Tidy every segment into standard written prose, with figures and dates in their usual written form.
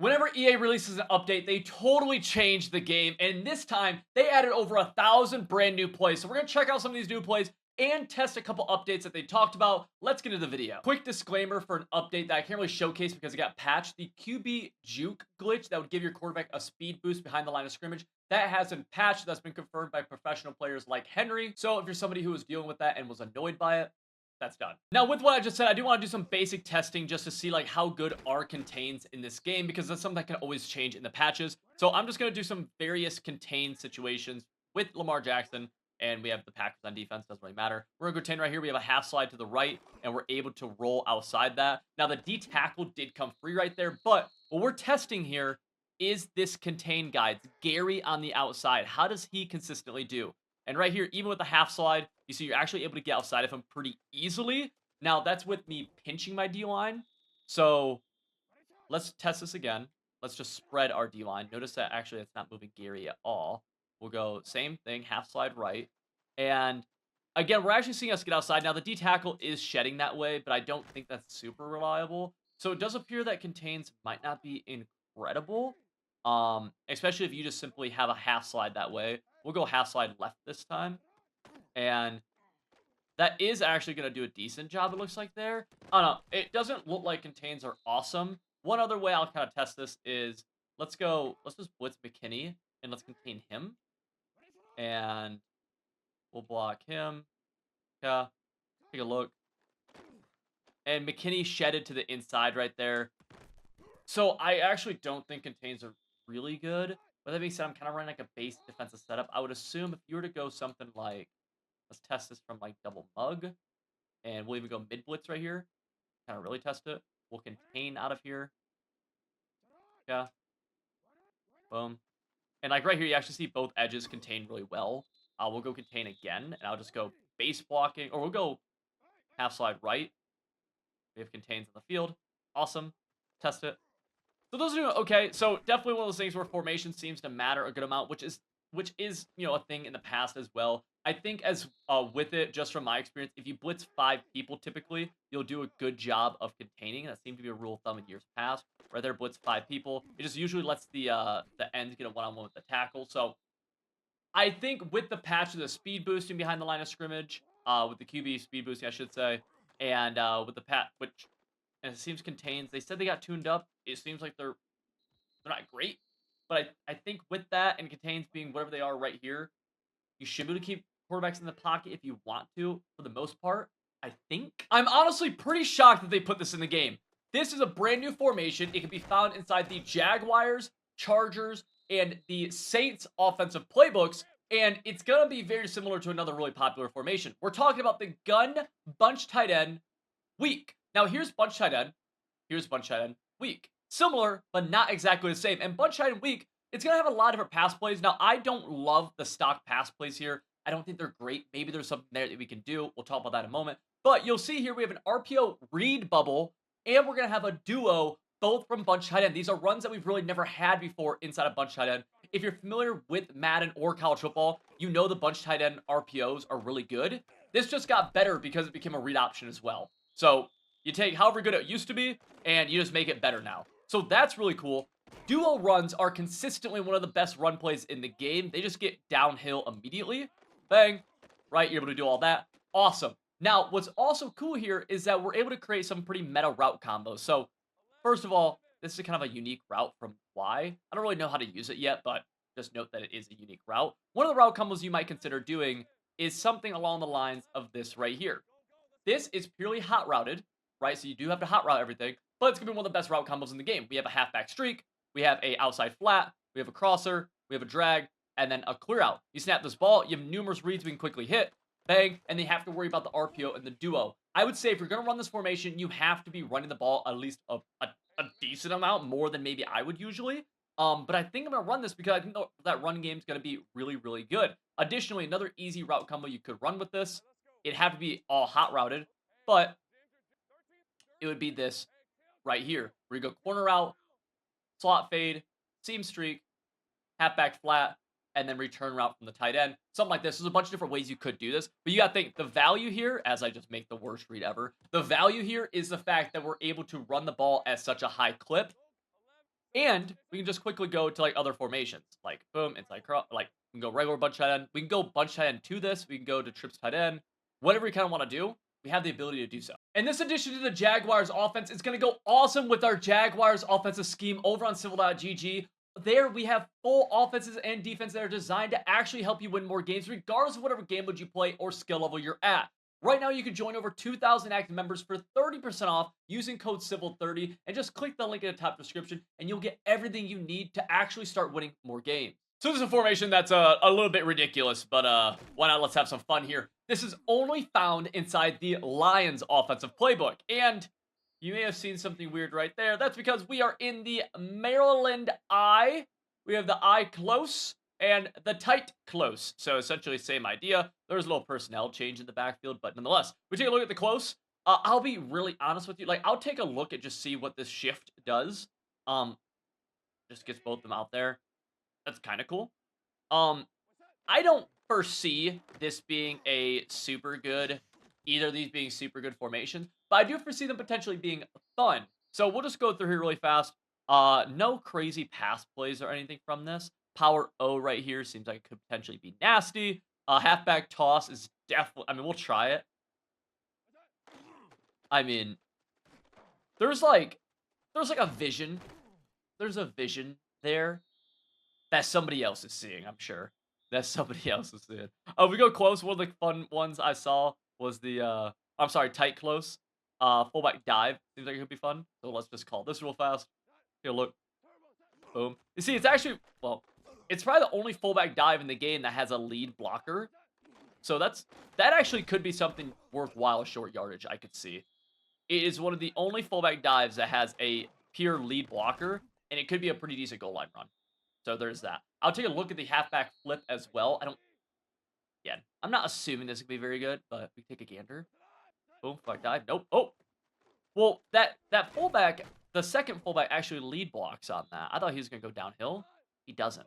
Whenever EA releases an update, they totally change the game, and this time they added over 1,000 brand new plays. So we're gonna check out some of these new plays and test a couple updates that they talked about. Let's get into the video. Quick disclaimer for an update that I can't really showcase because it got patched. The QB juke glitch that would give your quarterback a speed boost behind the line of scrimmage, that has been patched. That's been confirmed by professional players like Henry. So if you're somebody who was dealing with that and was annoyed by it, that's done. Now, with what I just said, I do want to do some basic testing just to see like how good are contains in this game, because that's something that can always change in the patches. So I'm just going to do some various contain situations with Lamar Jackson, and we have the Packers on defense. Doesn't really matter. We're going to contain right here. We have a half slide to the right, and we're able to roll outside that. Now, the D tackle did come free right there, but what we're testing here is this contain guide. Gary on the outside. How does he consistently do? And right here, even with the half slide, you see you're actually able to get outside of him pretty easily. Now, that's with me pinching my D-line. So let's test this again. Let's just spread our D-line. Notice that actually it's not moving Gary at all. We'll go same thing, half slide right. And again, we're actually seeing us get outside. Now, the D-tackle is shedding that way, but I don't think that's super reliable. So it does appear that contains might not be incredible. Especially if you just simply have a half slide that way. We'll go half slide left this time. And that is actually going to do a decent job, it looks like there. I don't know. It doesn't look like contains are awesome. One other way I'll kind of test this is, let's just blitz McKinney, and let's contain him. And we'll block him. Yeah. Take a look. And McKinney shedded to the inside right there. So I actually don't think contains are really good. But that being said, I'm kind of running like a base defensive setup. I would assume if you were to go something like, let's test this from like double mug. And we'll even go mid blitz right here. Kind of really test it. We'll contain out of here. Yeah. Boom. And like right here, you actually see both edges contain really well. We'll go contain again. And I'll just go base blocking. Or we'll go half slide right. We have contains on the field. Awesome. Test it. So those are doing okay. So definitely one of those things where formation seems to matter a good amount, which is a thing in the past as well. I think as with it, just from my experience, if you blitz 5 people typically, you'll do a good job of containing. That seemed to be a rule of thumb in years past. Right there, blitz 5 people. It just usually lets the end get a one-on-one with the tackle. So I think with the patch of the speed boosting behind the line of scrimmage, with the QB speed boosting, I should say, and with the which and it seems contains. They said they got tuned up. It seems like they're not great, but I think with that and contains being whatever they are right here, you should be able to keep quarterbacks in the pocket if you want to, for the most part. I think. I'm honestly pretty shocked that they put this in the game. This is a brand new formation. It can be found inside the Jaguars, Chargers, and the Saints offensive playbooks, and it's going to be very similar to another really popular formation. We're talking about the gun bunch tight end weak. Now, here's bunch tight end. Here's bunch tight end weak. Similar, but not exactly the same. And bunch tight end weak, it's going to have a lot of different pass plays. Now, I don't love the stock pass plays here. I don't think they're great. Maybe there's something there that we can do. We'll talk about that in a moment. But you'll see here we have an RPO read bubble, and we're going to have a duo, both from bunch tight end. These are runs that we've really never had before inside of bunch tight end. If you're familiar with Madden or college football, you know the bunch tight end RPOs are really good. This just got better because it became a read option as well. So you take however good it used to be, and you just make it better now. So that's really cool. Duo runs are consistently one of the best run plays in the game. They just get downhill immediately. Bang. Right, you're able to do all that. Awesome. Now, what's also cool here is that we're able to create some pretty meta route combos. So, first of all, this is kind of a unique route from Y. I don't really know how to use it yet, but just note that it is a unique route. One of the route combos you might consider doing is something along the lines of this right here. This is purely hot routed, right? So you do have to hot route everything, but it's going to be one of the best route combos in the game. We have a halfback streak, we have a outside flat, we have a crosser, we have a drag, and then a clear out. You snap this ball, you have numerous reads we can quickly hit, bang, and they have to worry about the RPO and the duo. I would say if you're going to run this formation, you have to be running the ball at least a decent amount, more than maybe I would usually. But I think I'm going to run this because I think that run game is going to be really, really good. Additionally, another easy route combo you could run with this, it'd have to be all hot routed, but it would be this right here, where you go corner out, slot fade, seam streak, halfback flat, and then return route from the tight end. Something like this. There's a bunch of different ways you could do this, but you got to think the value here, as I just make the worst read ever, the value here is the fact that we're able to run the ball at such a high clip And we can just quickly go to like other formations, like boom, inside cross, like we can go regular bunch tight end. We can go bunch tight end to this. We can go to trips tight end. Whatever we kind of want to do, we have the ability to do so. And this addition to the Jaguars offense is going to go awesome with our Jaguars offensive scheme over on Civil.gg. There we have full offenses and defense that are designed to actually help you win more games, regardless of whatever game mode you play or skill level you're at. Right now, you can join over 2,000 active members for 30% off using code CIVIL30, and just click the link in the top description, and you'll get everything you need to actually start winning more games. So this is a formation that's a little bit ridiculous, but why not? Let's have some fun here. This is only found inside the Lions offensive playbook, and you may have seen something weird right there. That's because we are in the Maryland I. We have the I close and the tight close. So essentially same idea. There's a little personnel change in the backfield, but nonetheless, we take a look at the close. I'll be really honest with you. Like, I'll take a look at just see what this shift does. Just gets both of them out there. That's kind of cool. I don't foresee this being a super good, either of these being super good formations, but I do foresee them potentially being fun. So we'll just go through here really fast. No crazy pass plays or anything from this. Power O right here seems like it could potentially be nasty. Halfback toss is definitely, I mean, we'll try it. I mean, there's like a vision. There's a vision there that somebody else is seeing, I'm sure. That somebody else is seeing. We go close. One of the fun ones I saw was the, I'm sorry, tight close. Fullback dive. Seems like it could be fun. So let's just call this real fast. Here, look. Boom. You see, it's actually, well, it's probably the only fullback dive in the game that has a lead blocker. So that actually could be something worthwhile short yardage, I could see. It is one of the only fullback dives that has a pure lead blocker, and it could be a pretty decent goal line run. So there's that. I'll take a look at the halfback flip as well. I'm not assuming this could be very good, but we take a gander. Boom, fullback dive. Nope. Oh, well, that fullback, the second fullback actually lead blocks on that. I thought he was going to go downhill. He doesn't.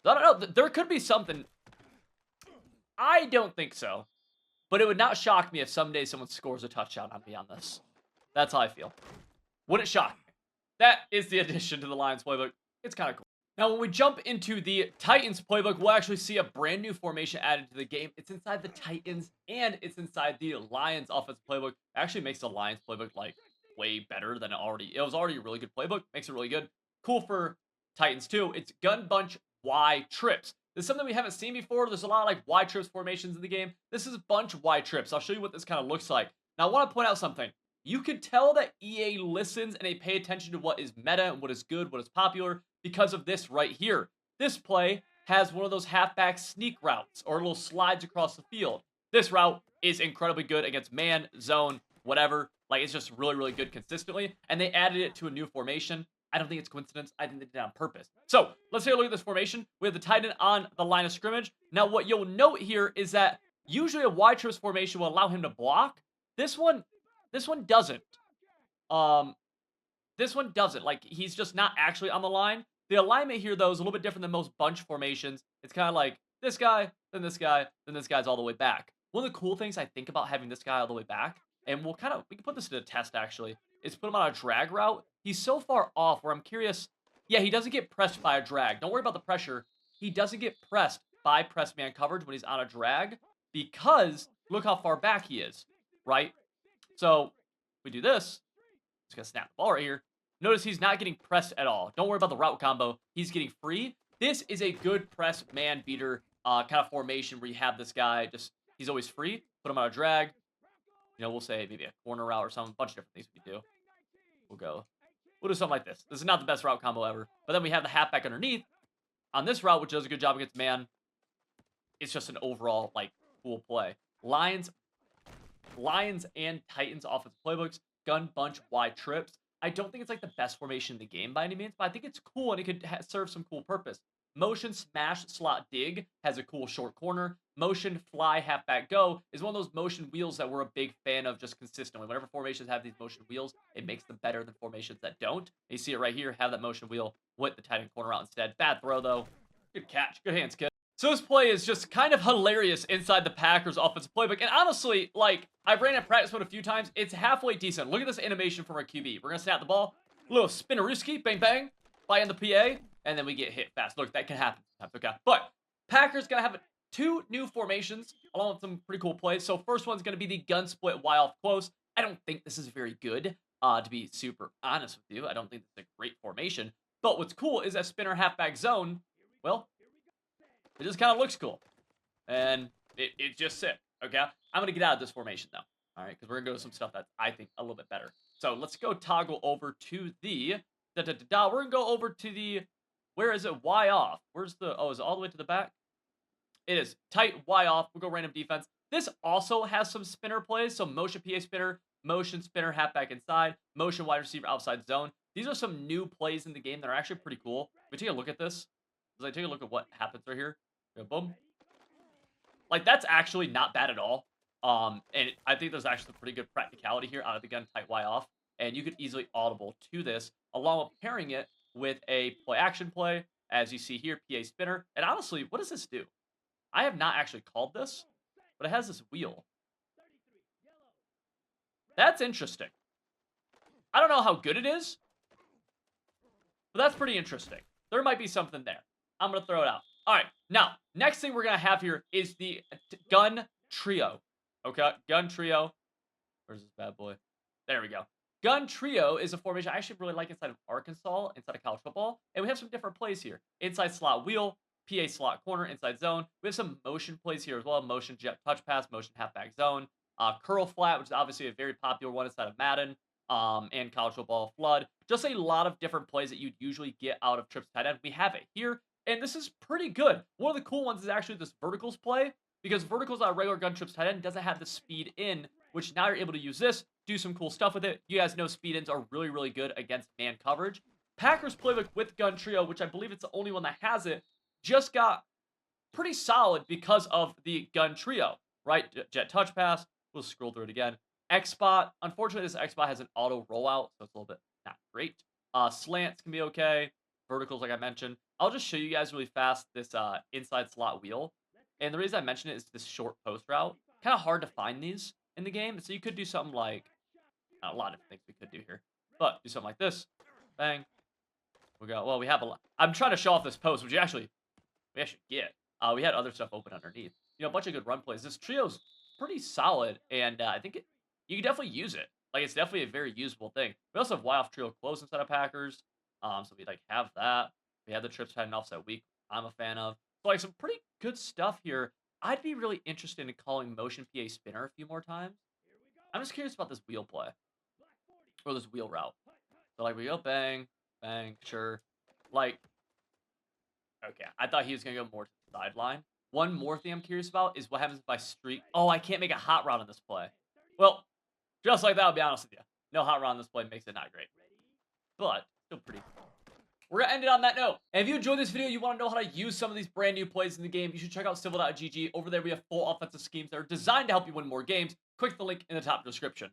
I don't know. There could be something. I don't think so. But it would not shock me if someday someone scores a touchdown on me on this. That's how I feel. Wouldn't shock me. That is the addition to the Lions playbook. It's kind of cool. Now, when we jump into the Titans playbook, we'll actually see a brand new formation added to the game. It's inside the Titans, and it's inside the Lions offensive playbook. It actually makes the Lions playbook, like, way better than it was already a really good playbook. Makes it really good. Cool for Titans, too. It's gun bunch Y trips. This is something we haven't seen before. There's a lot of, like, Y trips formations in the game. This is bunch Y trips. I'll show you what this kind of looks like. Now, I want to point out something. You can tell that EA listens and they pay attention to what is meta and what is good, what is popular, because of this right here. This play has one of those halfback sneak routes or little slides across the field. This route is incredibly good against man, zone, whatever. Like, it's just really, really good consistently. And they added it to a new formation. I don't think it's coincidence. I think they did it on purpose. So let's take a look at this formation. We have the tight end on the line of scrimmage. Now, what you'll note here is that usually a Y trips formation will allow him to block. This one doesn't. This one doesn't. Like, he's just not actually on the line. The alignment here, though, is a little bit different than most bunch formations. It's kind of like this guy, then this guy, then this guy's all the way back. One of the cool things I think about having this guy all the way back, and we can put this to the test, actually, is put him on a drag route. He's so far off where I'm curious. Yeah, he doesn't get pressed by a drag. Don't worry about the pressure. He doesn't get pressed by press man coverage when he's on a drag because look how far back he is, right? So we do this. Just gonna snap the ball right here. Notice he's not getting pressed at all. Don't worry about the route combo. He's getting free. This is a good press man beater kind of formation where you have this guy he's always free. Put him on a drag. You know, we'll say maybe a corner route or something. A bunch of different things we can do. We'll do something like this. This is not the best route combo ever. But then we have the halfback underneath on this route, which does a good job against man. It's just an overall, like, cool play. Lions and Titans offensive playbooks, gun bunch Y trips. I don't think it's like the best formation in the game by any means, but I think it's cool and it could serve some cool purpose. Motion smash slot dig has a cool short corner. Motion fly halfback go is one of those motion wheels that we're a big fan of just consistently. Whenever formations have these motion wheels, it makes them better than formations that don't. You see it right here, have that motion wheel with the tight end corner out instead. Bad throw though. Good catch. Good hands, kid. So this play is just kind of hilarious inside the Packers offensive playbook. And honestly, like, I've ran at practice mode a few times. It's halfway decent. Look at this animation from our QB. We're going to snap the ball. Little spinnerooski, bang bang, fly in the PA, and then we get hit fast. Look, that can happen sometimes, okay? But Packers gonna have two new formations along with some pretty cool plays. So first one's gonna be the gun split Y off close. I don't think this is very good, to be super honest with you. I don't think this is a great formation. But what's cool is that spinner halfback zone, well, it just kind of looks cool. And it's just sick, okay? I'm going to get out of this formation, though, all right? Because we're going to go to some stuff that's, I think, a little bit better. So let's go toggle over to the, we're going to go over to the, where is it? Y off. Where's the, oh, is it all the way to the back? It is. Tight Y off. We'll go random defense. This also has some spinner plays. So motion PA spinner, motion spinner halfback inside, motion wide receiver outside zone. These are some new plays in the game that are actually pretty cool. We take a look at this. As I take a look at what happens right here. Boom. Like, that's actually not bad at all. And I think there's actually pretty good practicality here out of the gun tight Y off. And you could easily audible to this, along with pairing it with a play action play, as you see here, PA spinner. And honestly, what does this do? I have not actually called this, but it has this wheel. That's interesting. I don't know how good it is, but that's pretty interesting. There might be something there. I'm going to throw it out. All right, now, next thing we're going to have here is the gun trio. Okay, gun trio. Where's this bad boy? There we go. Gun trio is a formation I actually really like inside of Arkansas, inside of college football. And we have some different plays here. Inside slot wheel, PA slot corner, inside zone. We have some motion plays here as well. Motion jet touch pass, motion halfback zone. Curl flat, which is obviously a very popular one inside of Madden and college football flood. Just a lot of different plays that you'd usually get out of trips tight end. We have it here. And this is pretty good. One of the cool ones is actually this verticals play, because verticals on regular gun trips tight end doesn't have the speed in, which now you're able to use this, do some cool stuff with it. You guys know speed ins are really, really good against man coverage. Packers playbook with gun trio, which I believe it's the only one that has it, just got pretty solid because of the gun trio, right? Jet touch pass. We'll scroll through it again. X spot. Unfortunately, this X spot has an auto rollout, so it's a little bit not great. Slants can be okay. Verticals, like I mentioned. I'll just show you guys really fast this inside slot wheel. And the reason I mention it is this short post route. Kind of hard to find these in the game. So you could do something like, a lot of things we could do here. But do something like this. Bang. We go, well, we have a lot. I'm trying to show off this post, which we actually get. We had other stuff open underneath. You know, a bunch of good run plays. This trio's pretty solid. And I think you can definitely use it. Like, it's definitely a very usable thing. We also have Y-off trio close instead of Packers. So we like have that. We have the trips heading offset week. I'm a fan of. So like some pretty good stuff here. I'd be really interested in calling motion PA spinner a few more times. I'm just curious about this wheel play. Or this wheel route. So like we go bang, bang, sure. Like, okay, I thought he was gonna go more to the sideline. One more thing I'm curious about is what happens if I streak. Oh, I can't make a hot route on this play. Well, just like that, I'll be honest with you. No hot route on this play makes it not great. But still pretty cool. We're going to end it on that note. And if you enjoyed this video, you want to know how to use some of these brand new plays in the game, you should check out civil.gg. Over there, we have full offensive schemes that are designed to help you win more games. Click the link in the top description.